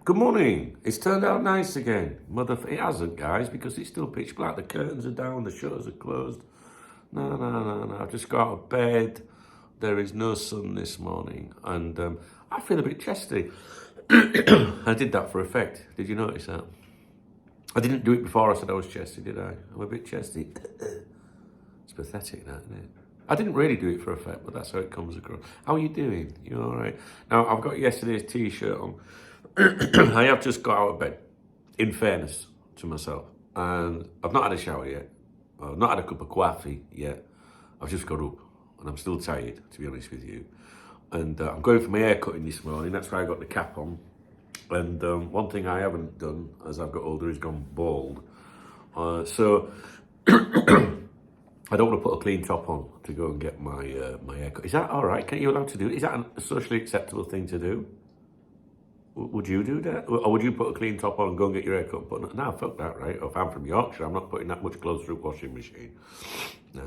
Good morning. It's turned out nice again. It hasn't, guys, because it's still pitch black. The curtains are down, the shutters are closed. No. I've just got out of bed. There is no sun this morning, and I feel a bit chesty. I did that for effect. Did you notice that? I didn't do it before I said I was chesty, did I? I'm a bit chesty. It's pathetic, that, isn't it? I didn't really do it for effect, but that's how it comes across. How are you doing? You all right? Now, I've got yesterday's T-shirt on. I have just got out of bed, in fairness to myself. And I've not had a shower yet. I've not had a cup of coffee yet. I've just got up. And I'm still tired, to be honest with you. And I'm going for my hair cutting this morning. That's why I got the cap on. And one thing I haven't done as I've got older is gone bald. So I don't want to put a clean top on to go and get my hair cut. Is that all right? Can you allowed to do it? Is that a socially acceptable thing to do? Would you do that? Or would you put a clean top on and go and get your hair cut? But no, fuck that, right? Or if I'm from Yorkshire, I'm not putting that much clothes through a washing machine. Nah.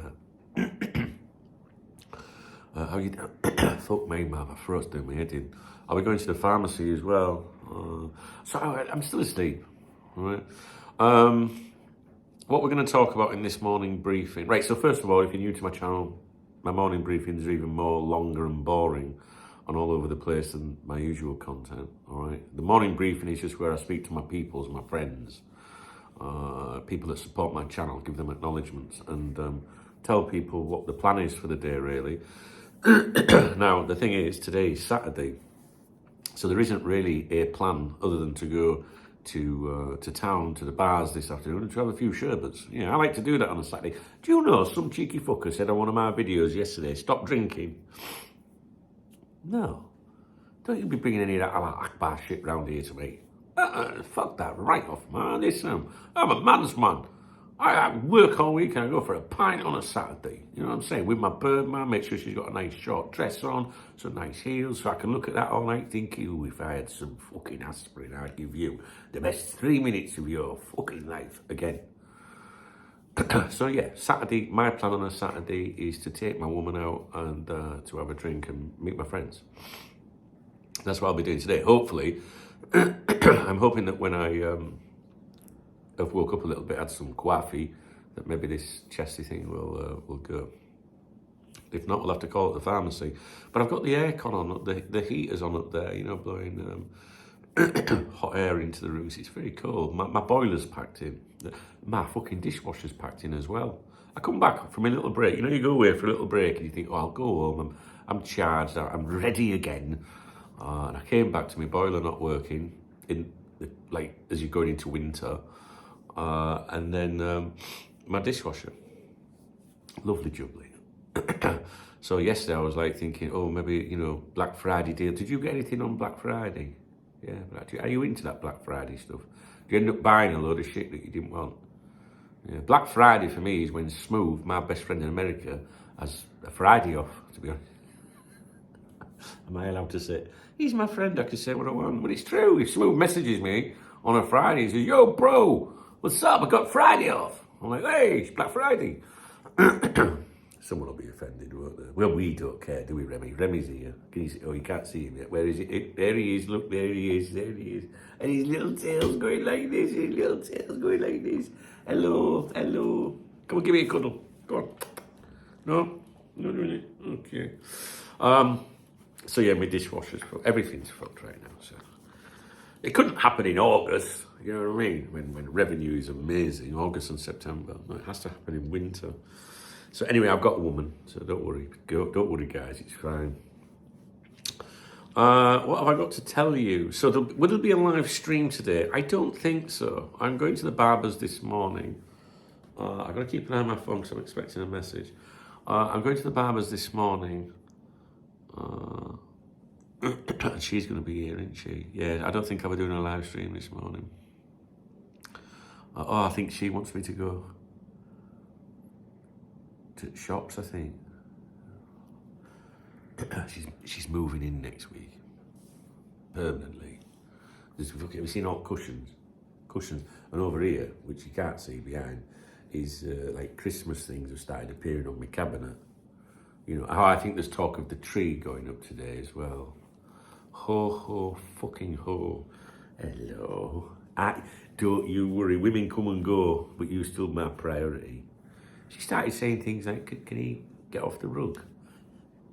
How you doing? Fuck me, man, my throat's doing my head in. I'll be going to the pharmacy as well. So I'm still asleep, all right? What we're going to talk about in this morning briefing. Right, so first of all, if you're new to my channel, my morning briefings are even more longer and boring and all over the place than my usual content, all right? The morning briefing is just where I speak to my peoples, my friends, people that support my channel, give them acknowledgements and tell people what the plan is for the day, really. Now, the thing is, today is Saturday, so there isn't really a plan other than to go to town, to the bars this afternoon and to have a few sherbets. Yeah, I like to do that on a Saturday. Do you know, some cheeky fucker said on one of my videos yesterday, stop drinking. No, don't you be bringing any of that Allah Akbar shit round here to me. Fuck that right off, man. Listen, I'm a man's man. I work all week and I go for a pint on a Saturday. You know what I'm saying? With my Birdman, make sure she's got a nice short dress on, some nice heels, so I can look at that all night thinking, ooh, if I had some fucking aspirin, I'd give you the best 3 minutes of your fucking life again. So yeah, Saturday, my plan on a Saturday is to take my woman out and to have a drink and meet my friends. That's what I'll be doing today. Hopefully, I'm hoping that when I have woke up a little bit, had some coffee, that maybe this chesty thing will go. If not, we'll have to call it the pharmacy. But I've got the aircon on, the heater's on up there, you know, blowing hot air into the rooms. It's very cold. My boiler's packed in. My fucking dishwasher's packed in as well. I come back from a little break. You know, you go away for a little break and you think, oh, I'll go home. I'm charged. I'm ready again. And I came back to my boiler not working like as you're going into winter. And then my dishwasher. Lovely jubbly. So yesterday I was like thinking, oh, maybe, you know, Black Friday deal. Did you get anything on Black Friday? Yeah, are you into that Black Friday stuff? Do you end up buying a load of shit that you didn't want? Yeah, Black Friday for me is when Smooth, my best friend in America, has a Friday off, to be honest. Am I allowed to say, he's my friend, I can say what I want, but it's true. If Smooth messages me on a Friday, he says, yo, bro, what's up? I got Friday off. I'm like, hey, it's Black Friday. Someone will be offended, won't they? Well, we don't care, do we, Remy? Remy's here. Can you see? Oh, you can't see him yet. Where is it? There he is. Look, there he is. There he is. And his little tail's going like this. His little tail's going like this. Hello, hello. Come on, give me a cuddle. Go on. No? Not really? Okay. So, yeah, my dishwasher's full. Everything's fucked right now, so. It couldn't happen in August, you know what I mean? When revenue is amazing, August and September. No, it has to happen in winter. So anyway, I've got a woman, so don't worry. Don't worry, guys, it's fine. What have I got to tell you? So will there be a live stream today? I don't think so. I'm going to the barber's this morning. I've got to keep an eye on my phone because I'm expecting a message. I'm going to the barber's this morning. She's going to be here, isn't she? Yeah, I don't think I'll be doing a live stream this morning. I think she wants me to go to shops, I think. She's moving in next week. Permanently. Have you seen all cushions? And over here, which you can't see behind, is like Christmas things have started appearing on my cabinet. You know, I think there's talk of the tree going up today as well. Ho, ho, fucking ho. Hello. Don't you worry, women come and go, but you're still my priority. She started saying things like, can he get off the rug?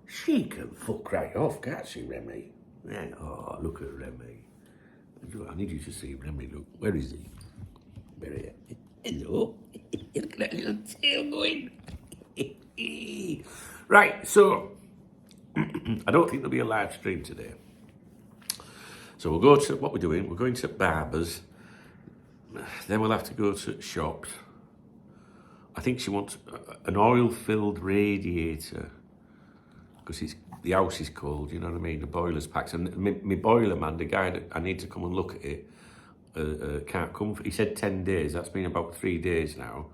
She can fuck right off, can't she, Remy? Yeah. Oh, look at Remy. I need you to see Remy, look. Where is he? Where is he? Hello. Look at that little tail going. Right, so I don't think there'll be a live stream today. So we'll go to, what we're doing, we're going to barbers, then we'll have to go to shops. I think she wants an oil-filled radiator, because the house is cold, you know what I mean, the boiler's packed. And my boiler man, the guy that I need to come and look at it, can't come, he said 10 days, that's been about 3 days now,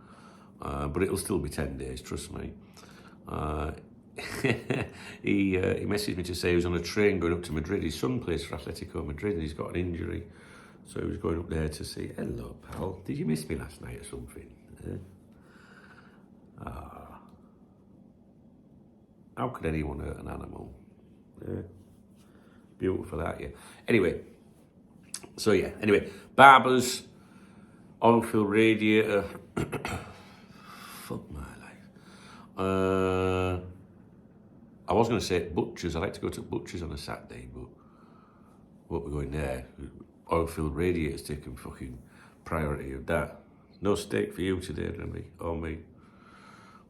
but it'll still be 10 days, trust me. He messaged me to say he was on a train going up to Madrid. His son plays for Atletico Madrid and he's got an injury, so he was going up there to see. Hello, pal. Did you miss me last night or something? How could anyone hurt an animal? Beautiful, aren't you? Anyway, barbers, oil-filled radiator. Fuck my life. I was going to say butchers. I like to go to butchers on a Saturday, but what we're going there, oil-filled radiators taking fucking priority of that. No steak for you today, Remy, or me.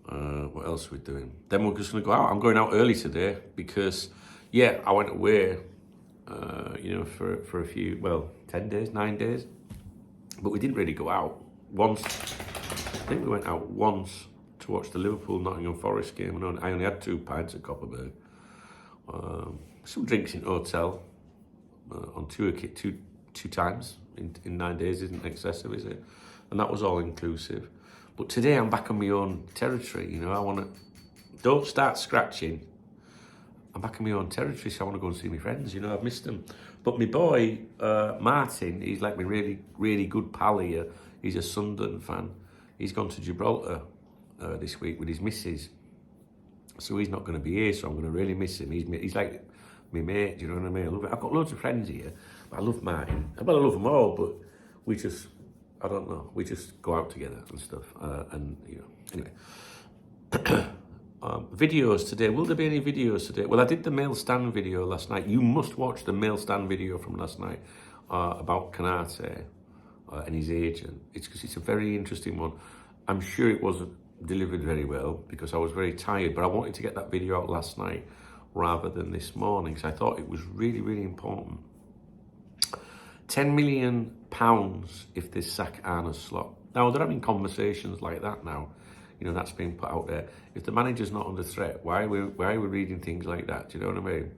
What else are we doing? Then we're just going to go out. I'm going out early today because, yeah, I went away, for a few, 10 days, 9 days. But we didn't really go out once. I think we went out once to watch the Liverpool Nottingham Forest game, and I only had 2 pints at Copperberg. Some drinks in hotel on two times in 9 days isn't excessive, is it? And that was all inclusive. But today I'm back on my own territory, I want to, don't start scratching. I'm back in my own territory, so I want to go and see my friends, I've missed them. But my boy, Martin, he's like my really, really good pal here. He's a Sunderland fan. He's gone to Gibraltar this week with his missus. So he's not going to be here, so I'm going to really miss him. He's like my mate, do you know what I mean? I love it. I've got loads of friends here, but I love Martin. Well, I love them all, but we just, I don't know, we just go out together and stuff. Anyway. Videos today. Will there be any videos today? Well, I did the mail stand video last night. You must watch the mail stand video from last night about Canate and his agent. It's because it's a very interesting one. I'm sure it wasn't delivered very well because I was very tired, but I wanted to get that video out last night rather than this morning because I thought it was really, really important. £10 million if they sack Arne Slot. Now, they're having conversations like that now. That's being put out there. If the manager's not under threat, why are we reading things like that? Do you know what I mean?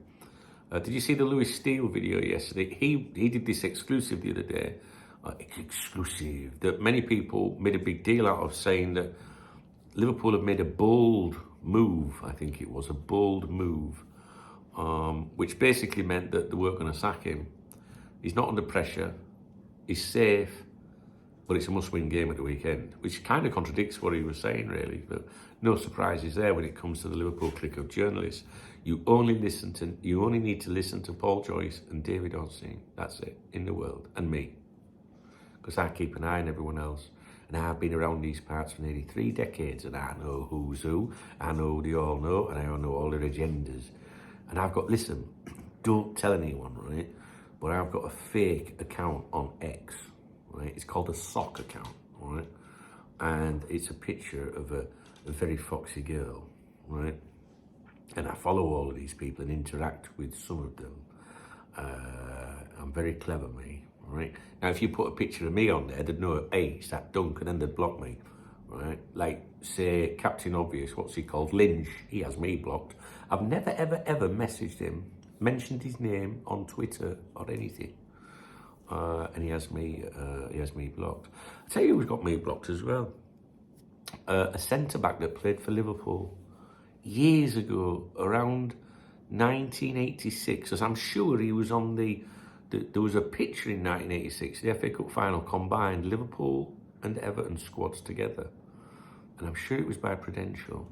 Did you see the Lewis Steele video yesterday? He did this exclusive the other day. Exclusive. That many people made a big deal out of, saying that Liverpool have made a bold move. I think it was a bold move, which basically meant that they weren't going to sack him. He's not under pressure. He's safe. But it's a must-win game at the weekend, which kind of contradicts what he was saying, really. But no surprises there when it comes to the Liverpool clique of journalists. You only need to listen to Paul Joyce and David Ornstein. That's it, in the world, and me, because I keep an eye on everyone else. And I've been around these parts for nearly 3 decades, and I know who's who. I know they all know, and I know all their agendas. And I've got, listen, don't tell anyone, right? But I've got a fake account on X. Right? It's called a sock account, right? And it's a picture of a very foxy girl, right? And I follow all of these people and interact with some of them. I'm very clever, me, right? Now, if you put a picture of me on there, they'd know, hey, it's that dunk, and then they'd block me, right? Like, say, Captain Obvious, what's he called? Lynch, he has me blocked. I've never, ever, ever messaged him, mentioned his name on Twitter or anything. And he has me blocked. I tell you who's got me blocked as well. A centre-back that played for Liverpool years ago, around 1986, as I'm sure he was on there was a picture in 1986, the FA Cup final combined Liverpool and Everton squads together. And I'm sure it was by Prudential.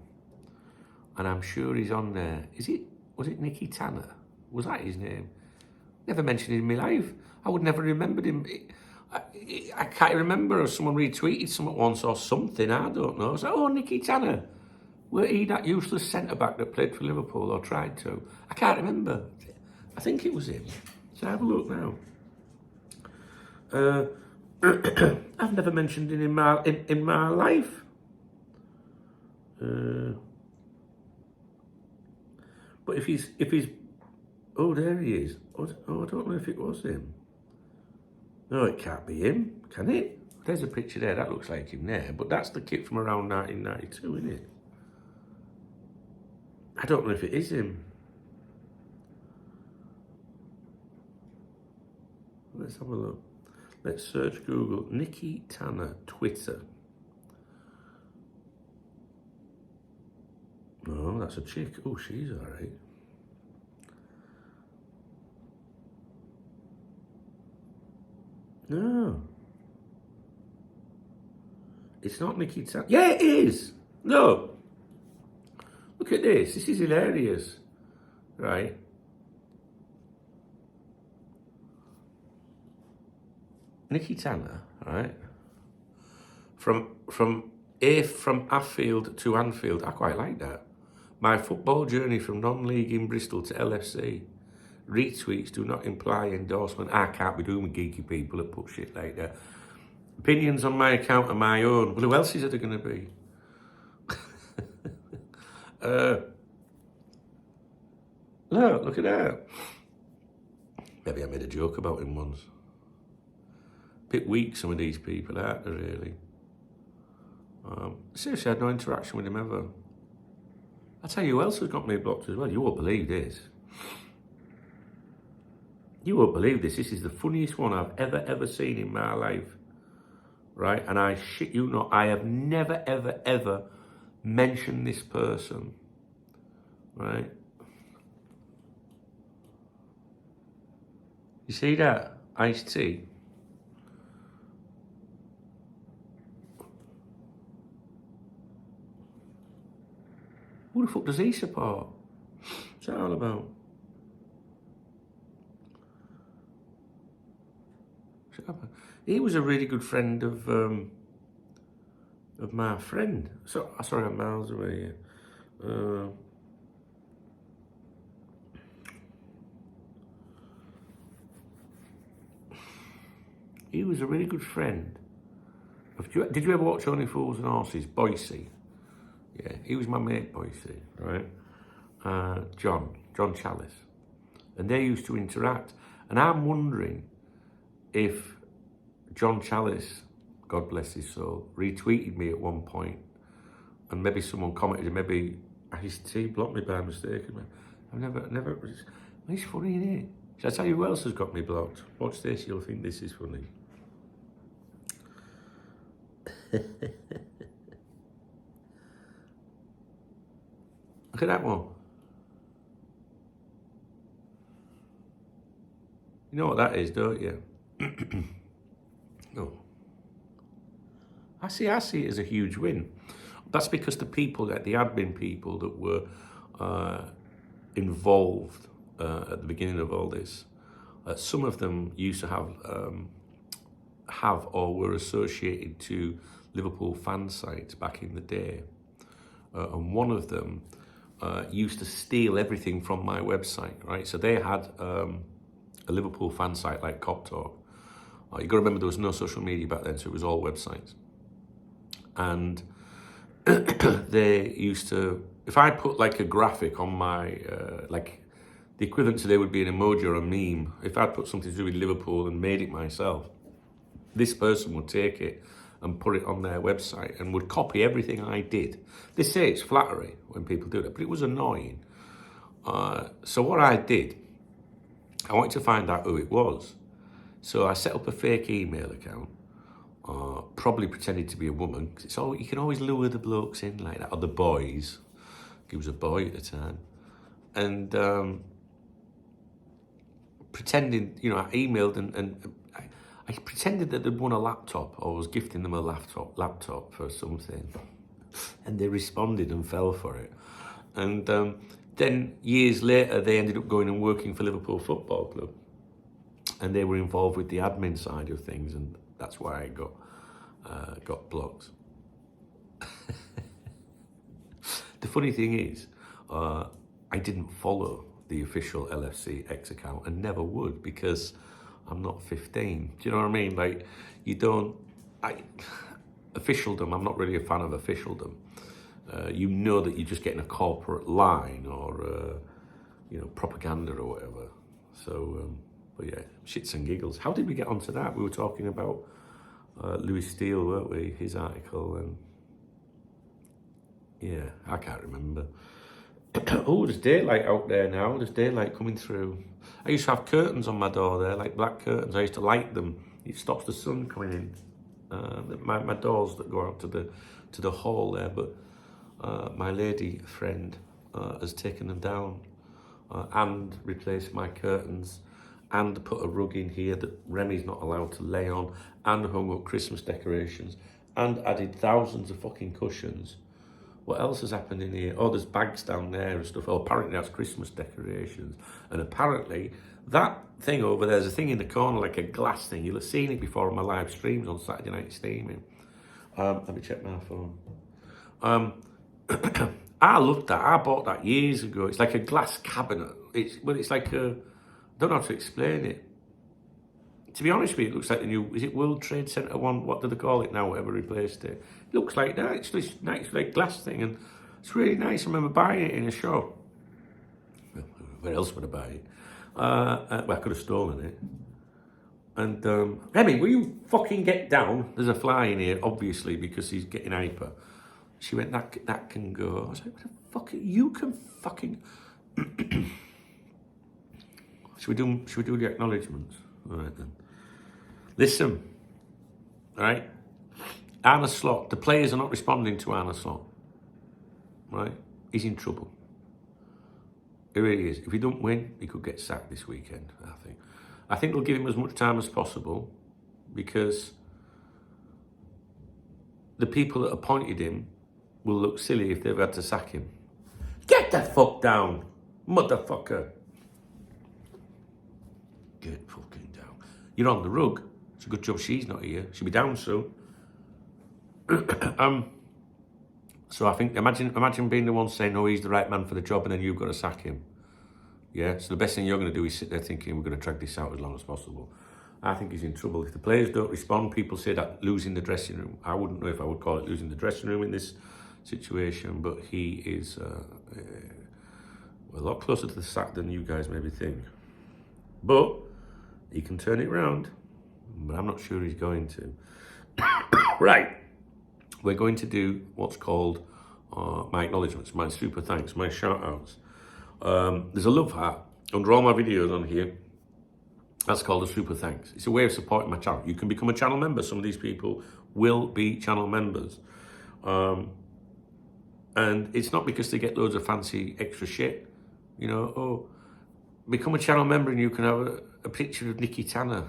And I'm sure he's on there. Was it Nicky Tanner? Was that his name? Never mentioned him in my life. I would never remembered him. I can't remember if someone retweeted something once or something. I don't know. It's like, oh, Nicky Tanner. Were he that useless centre-back that played for Liverpool or tried to? I can't remember. I think it was him. So have a look now. I've never mentioned him in my life. But if he's oh, there he is. Oh, I don't know if it was him. No, it can't be him, can it? There's a picture there. That looks like him there. But that's the kit from around 1992, isn't it? I don't know if it is him. Let's have a look. Let's search Google. Nicky Tanner, Twitter. No, that's a chick. Oh, she's all right. No. It's not Nicky Tanner. Yeah, it is. No. Look at this. This is hilarious. Right. Nicky Tanner, right? From Affield to Anfield. I quite like that. My football journey from non-league in Bristol to LFC. Retweets do not imply endorsement. I can't be doing with geeky people that put shit like that. Opinions on my account are my own. Well, who else is it going to be? Look at that. Maybe I made a joke about him once. Bit weak, some of these people, aren't they, really? Seriously, I had no interaction with him ever. I'll tell you who else has got me blocked as well. You won't believe this. You won't believe this. This is the funniest one I've ever seen in my life. Right? And I shit you not, I have never, ever mentioned this person. Right? You see that? Iced tea. Who the fuck does he support? What's that all about? He was a really good friend of my friend. So sorry, I'm miles away. He was a really good friend. Did you ever watch Only Fools and Horses? Boise. Yeah, he was my mate, Boise, right? John Chalice. And they used to interact. And I'm wondering if John Chalice, God bless his soul, retweeted me at one point, and maybe someone commented, and maybe he blocked me by mistake. I've never. It's funny, isn't it? Shall I tell you who else has got me blocked? Watch this, you'll think this is funny. Look at that one. You know what that is, don't you? No. I see it as a huge win. That's because the people, the admin people that were involved at the beginning of all this, some of them used to have or were associated to Liverpool fan sites back in the day. And one of them used to steal everything from my website, right? So they had a Liverpool fan site like Cop Talk. You got to remember there was no social media back then, so it was all websites. And they used to, if I put like a graphic on my, like the equivalent today would be an emoji or a meme. If I put something to do with Liverpool and made it myself, this person would take it and put it on their website and would copy everything I did. They say it's flattery when people do that, but it was annoying. So what I did, I wanted to find out who it was. So I set up a fake email account, probably pretended to be a woman, because you can always lure the blokes in like that, or the boys. He was a boy at the time. And pretending, I emailed and I pretended that they'd won a laptop, or was gifting them a laptop for something. And they responded and fell for it. And then years later, they ended up going and working for Liverpool Football Club. and they were involved with the admin side of things, and that's why I got blocked. The funny thing is, I didn't follow the official LFC X account and never would, because I'm not 15. Do you know what I mean? Like, you don't, officialdom, I'm not really a fan of officialdom. You know that you're just getting a corporate line or, propaganda or whatever. So, but yeah, shits and giggles. How did we get onto that? We were talking about Louis Steele, weren't we? His article, and yeah, I can't remember. Oh, there's daylight out there now. There's daylight coming through. I used to have curtains on my door there, like black curtains. I used to light them. It stops the sun coming in. My doors that go out to the hall there, but my lady friend has taken them down and replaced my curtains and put a rug in here that Remy's not allowed to lay on, and hung up Christmas decorations and added thousands of fucking cushions. What else has happened in here? Oh, there's bags down there and stuff. Oh, apparently that's Christmas decorations. And apparently that thing over there's a thing in the corner, like a glass thing. You'll have seen it before on my live streams on Saturday Night Steaming. Let me check my phone. I loved that. I bought that years ago. It's like a glass cabinet. It's like a, I don't know how to explain it. To be honest with you, it looks like the new, is it World Trade Center one? What do they call it now? Whatever replaced it. It looks like that. It's this nice, like, glass thing, and it's really nice. I remember buying it in a shop. Where else would I buy it? Well, I could have stolen it. And Remy, will you fucking get down? There's a fly in here, obviously, because he's getting hyper. She went, that can go. I was like, what the fuck? You can fucking. Should we do the acknowledgements? All right then. Listen, all right? Arne Slot, the players are not responding to Arne Slot, right? He's in trouble. He really is. If he don't win, he could get sacked this weekend, I think. I think they'll give him as much time as possible, because the people that appointed him will look silly if they've had to sack him. Get the fuck down, motherfucker. Get fucking down. You're on the rug. It's a good job she's not here. She'll be down soon. So I think, imagine being the one saying, no, he's the right man for the job, and then you've got to sack him. Yeah, so the best thing you're going to do is sit there thinking, we're going to drag this out as long as possible. I think he's in trouble. If the players don't respond, people say that losing the dressing room. I wouldn't know if I would call it losing the dressing room in this situation, but he is a lot closer to the sack than you guys maybe think. But he can turn it round, but I'm not sure he's going to. Right, we're going to do what's called my acknowledgements, my super thanks, my shout outs. There's a love heart under all my videos on here. That's called a super thanks. It's a way of supporting my channel. You can become a channel member. Some of these people will be channel members. And it's not because they get loads of fancy extra shit. You know, oh, become a channel member and you can have a picture of Nicky Tanner.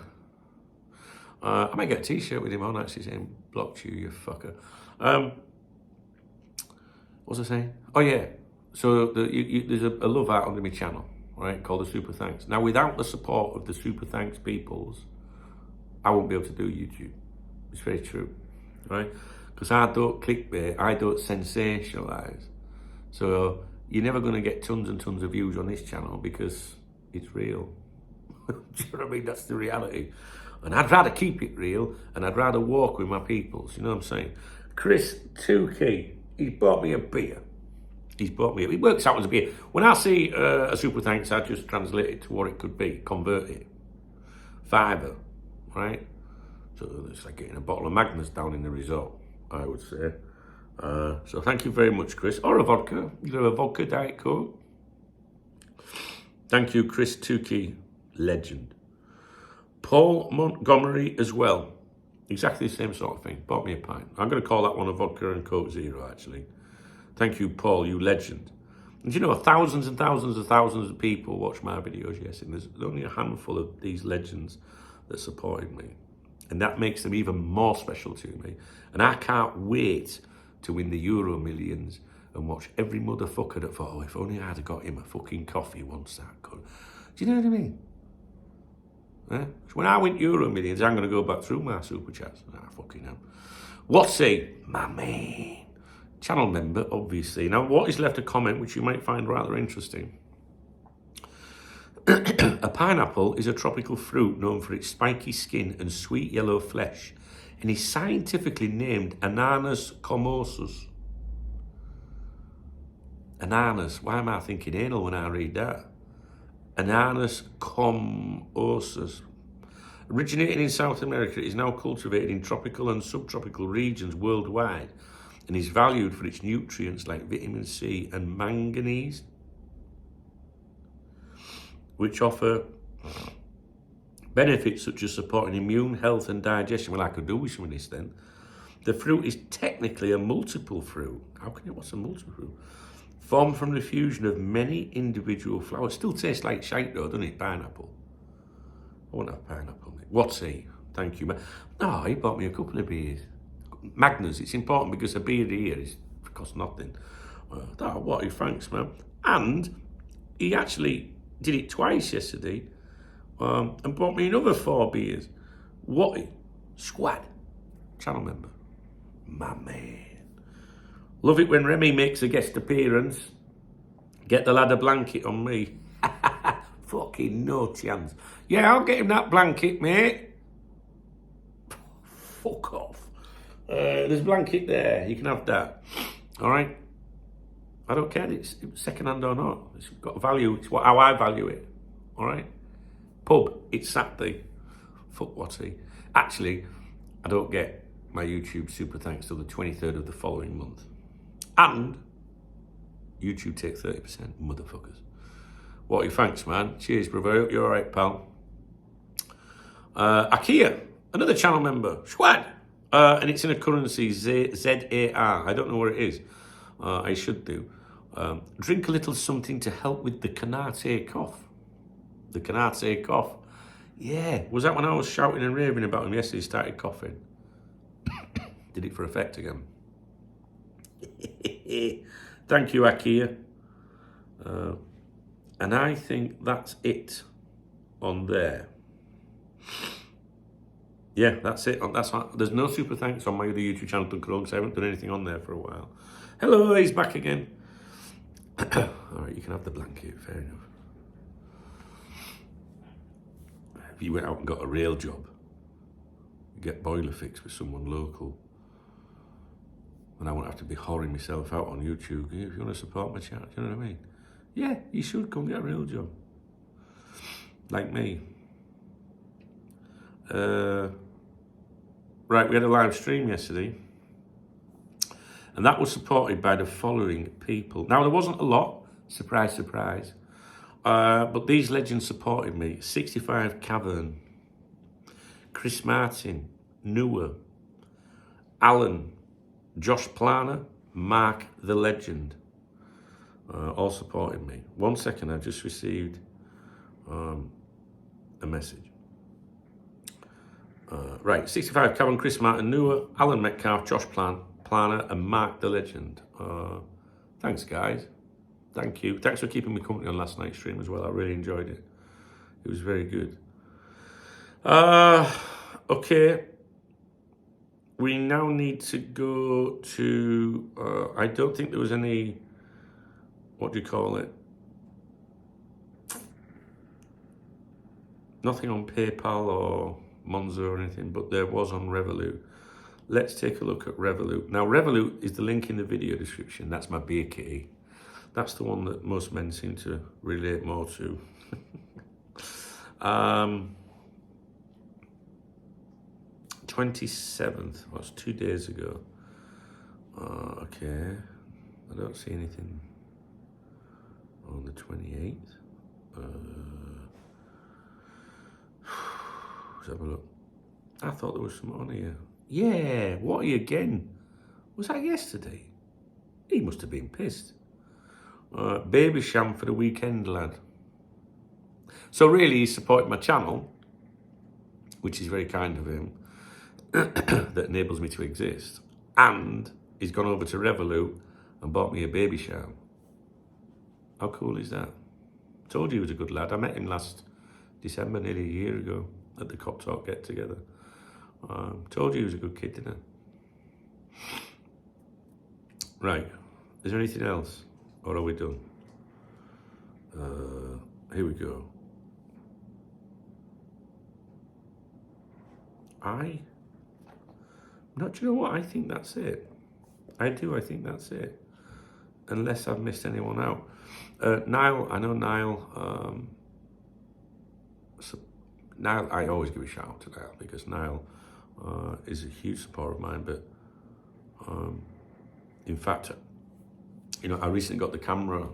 I might get a t-shirt with him on actually saying, blocked you, you fucker. What was I saying? Oh yeah, so there's a love art under my channel, right, called the Super Thanks. Now, without the support of the Super Thanks peoples, I won't be able to do YouTube. It's very true, right? Because I don't clickbait, I don't sensationalise. So you're never going to get tons and tons of views on this channel because it's real. Do you know what I mean? That's the reality. And I'd rather keep it real, and I'd rather walk with my peoples, you know what I'm saying? Chris Tukey, he's bought me a beer. It works out as a beer. When I see a super thanks, I just translate it to what it could be, convert it. Fiver, right? So it's like getting a bottle of Magnus down in the resort, I would say. So thank you very much, Chris. Or a vodka. You have a vodka Diet Coke. Thank you, Chris Tukey, legend. Paul Montgomery as well. Exactly the same sort of thing. Bought me a pint. I'm going to call that one a vodka and Coke Zero, actually. Thank you, Paul, you legend. And you know, thousands and thousands and thousands of people watch my videos, yes, and there's only a handful of these legends that supported me. And that makes them even more special to me. And I can't wait to win the Euro Millions and watch every motherfucker that thought, oh, if only I'd have got him a fucking coffee once that could. Do you know what I mean? Eh? So when I win Euro Millions, I'm going to go back through my super chats. Fucking hell. What's he? My man. Channel member, obviously. Now, what is left a comment which you might find rather interesting. A pineapple is a tropical fruit known for its spiky skin and sweet yellow flesh, and is scientifically named Ananas commosus. Ananas. Why am I thinking anal when I read that? Ananas commosus. Originating in South America, it is now cultivated in tropical and subtropical regions worldwide and is valued for its nutrients like vitamin C and manganese, which offer benefits such as supporting immune health and digestion. Well, I could do with some of this then. The fruit is technically a multiple fruit. How can you, what's a multiple fruit? Formed from the fusion of many individual flowers. Still tastes like shite though, doesn't it? Pineapple. I won't have pineapple, mate. What's he? Thank you, man. Oh, he bought me a couple of beers. Magners, it's important because a beer here is costs nothing. Oh, what? Thanks, man. And he actually did it twice yesterday and bought me another 4 beers. What? Squad. Channel member. My man. Love it when Remy makes a guest appearance. Get the lad a blanket on me. Fucking no chance. Yeah, I'll get him that blanket, mate. Fuck off. There's a blanket there. You can have that. All right? I don't care if it's second-hand or not. It's got value. It's how I value it. All right? Pub, it's Saturday. Fuck what's he. Actually, I don't get my YouTube super thanks till the 23rd of the following month. And YouTube take 30%, motherfuckers. What thanks, man. Cheers, brother. I hope you're all right, pal. Ikea, another channel member. Squad. And it's in a currency, ZAR. I don't know where it is. I should do. Drink a little something to help with the canate cough. The canate cough. Yeah. Was that when I was shouting and raving about him yesterday, he started coughing? Did it for effect again. Thank you, Ikea. And I think that's it on there. Yeah, that's it. There's no super thanks on my other YouTube channel, because I haven't done anything on there for a while. Hello, he's back again. All right, you can have the blanket, fair enough. If you went out and got a real job, get boiler fixed with someone local, and I won't have to be whoring myself out on YouTube. If you want to support my channel, do you know what I mean? Yeah, you should come get a real job. Like me. Right, we had a live stream yesterday, and that was supported by the following people. Now, there wasn't a lot, surprise, surprise, but these legends supported me. 65 Cavern, Chris Martin, Noah, Alan, Josh Planner, Mark the Legend, all supported me. 1 second, I've just received a message. Right, 65 Kevin, Chris Martin, Noah, Alan Metcalf, Josh Planner, and Mark the Legend. Thanks, guys. Thank you. Thanks for keeping me company on last night's stream as well. I really enjoyed it. It was very good. Okay. We now need to go to, I don't think there was any, what do you call it? Nothing on PayPal or Monzo or anything, but there was on Revolut. Let's take a look at Revolut. Now, Revolut is the link in the video description. That's my beer kitty. That's the one that most men seem to relate more to. 27th, that's 2 days ago. Okay, I don't see anything on the 28th. Let's have a look. I thought there was some on here. Yeah, what are you again? Was that yesterday? He must have been pissed. Baby sham for the weekend, lad. So really, he supported my channel, which is very kind of him, that enables me to exist. And he's gone over to Revolut and bought me a baby sham. How cool is that? Told you he was a good lad. I met him last December, nearly a year ago, at the Cop Talk get together. Told you he was a good kid, didn't I? Right. Is there anything else? Or are we done? Here we go. Do you know what? I think that's it. I think that's it. Unless I've missed anyone out. Niall, I know Niall. Niall, I always give a shout out to Niall because Niall is a huge supporter of mine. But in fact, I recently got the camera,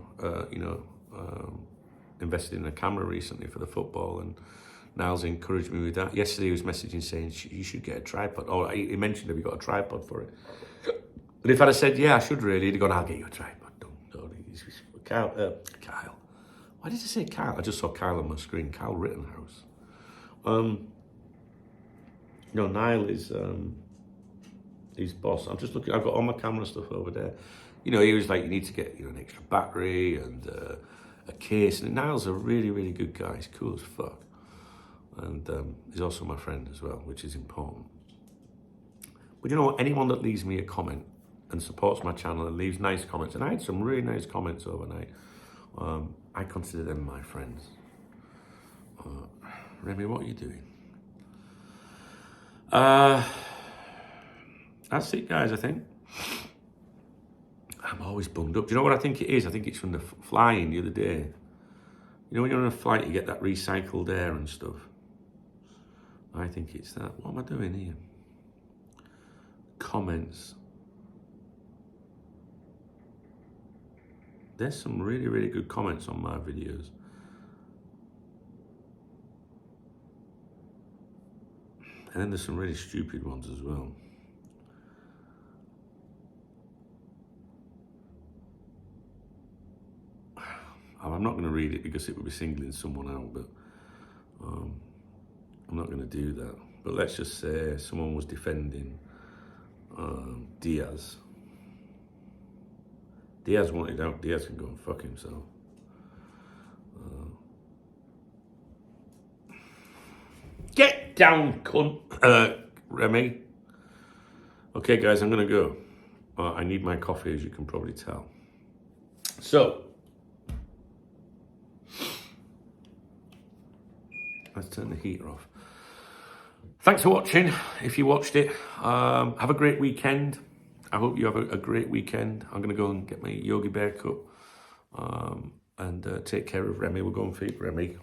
invested in a camera recently for the football, and Niall's encouraged me with that. Yesterday he was messaging saying, you should get a tripod. Or he mentioned, have you got a tripod for it? But if I'd have said, yeah, I should really, he'd have gone, I'll get you a tripod. Don't. Kyle. Why did I say Kyle? I just saw Kyle on my screen. Kyle Rittenhouse. Niall is his boss. I'm just looking, I've got all my camera stuff over there. He was like, you need to get an extra battery and a case. And Niall's a really, really good guy. He's cool as fuck. And he's also my friend as well, which is important. But anyone that leaves me a comment and supports my channel and leaves nice comments, and I had some really nice comments overnight, I consider them my friends. Remy, what are you doing? That's it, guys, I think. I'm always bummed up. Do you know what I think it is? I think it's from the flying the other day. When you're on a flight, you get that recycled air and stuff. I think it's that. What am I doing here? Comments. There's some really, really good comments on my videos. And then there's some really stupid ones as well. I'm not going to read it because it would be singling someone out, but I'm not going to do that. But let's just say someone was defending Diaz. Diaz wanted out. Diaz can go and fuck himself. Get down, cunt, Remy. Okay, guys, I'm going to go. I need my coffee, as you can probably tell. So, let's turn the heater off. Thanks for watching. If you watched it, have a great weekend. I hope you have a great weekend. I'm going to go and get my Yogi Bear cut and take care of Remy. We'll go and feed Remy.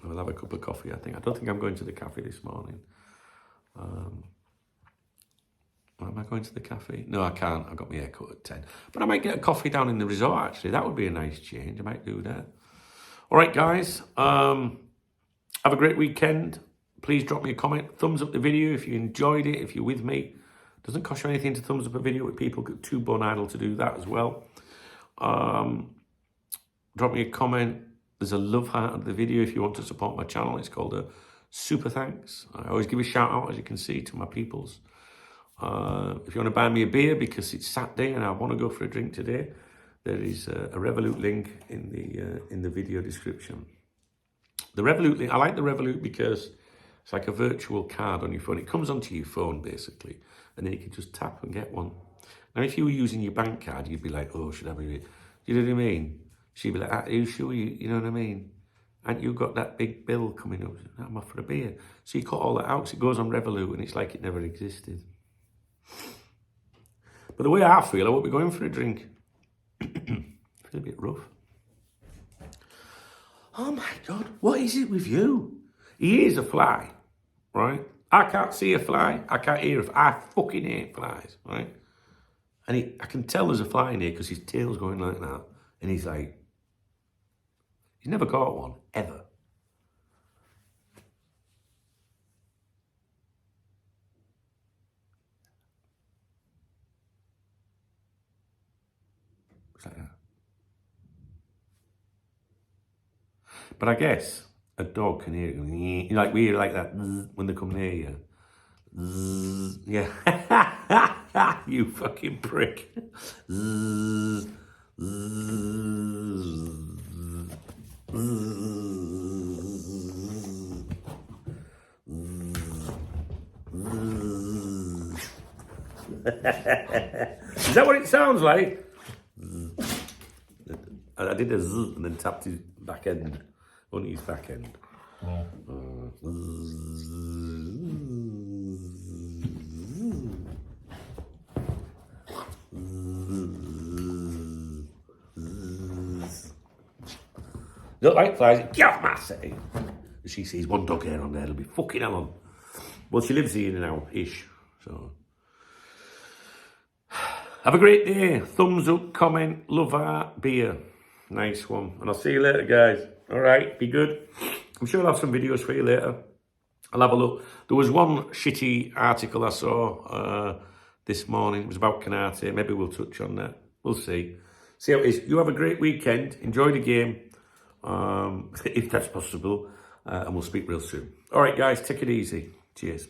We'll have a cup of coffee, I think. I don't think I'm going to the cafe this morning. Am I going to the cafe? No, I can't. I got my hair cut at 10. But I might get a coffee down in the resort, actually. That would be a nice change. I might do that. All right, guys. Have a great weekend. Please drop me a comment. Thumbs up the video if you enjoyed it, if you're with me. Doesn't cost you anything to thumbs up a video with people too bone idle to do that as well. Drop me a comment. There's a love heart under the video if you want to support my channel. It's called a super thanks. I always give a shout out, as you can see, to my peoples. If you want to buy me a beer because it's Saturday and I want to go for a drink today, there is a Revolut link in the video description. The Revolut link, I like the Revolut because it's like a virtual card on your phone. It comes onto your phone, basically, and then you can just tap and get one. Now, if you were using your bank card, you'd be like, oh, should I be... You know what I mean? She'd be like, are you sure you know what I mean? And you got that big bill coming up. I'm off for a beer. So you cut all that out. So it goes on Revolut and it's like it never existed. But the way I feel, I won't be going for a drink. I feel a bit rough. Oh my God, what is it with you? He is a fly, right? I can't see a fly. I can't hear a fly. I fucking hate flies, right? And I can tell there's a fly in here because his tail's going like that. And he's like, he's never caught one, ever. It's like that. But I guess a dog can hear it. Like we hear like that when they come near you. Yeah. You fucking prick. Is that what it sounds like? I did a z and then tapped his back end. Only his back end. Don't like flies. Get off my city. She sees one dog hair on there. It'll be fucking hell on. Well, she lives here now, ish. So. Have a great day. Thumbs up, comment, love art, beer. Nice one. And I'll see you later, guys. All right, be good. I'm sure I'll have some videos for you later. I'll have a look. There was one shitty article I saw this morning. It was about Canate. Maybe we'll touch on that. We'll see. See how it is. You have a great weekend. Enjoy the game, if that's possible. And we'll speak real soon. All right, guys, take it easy. Cheers.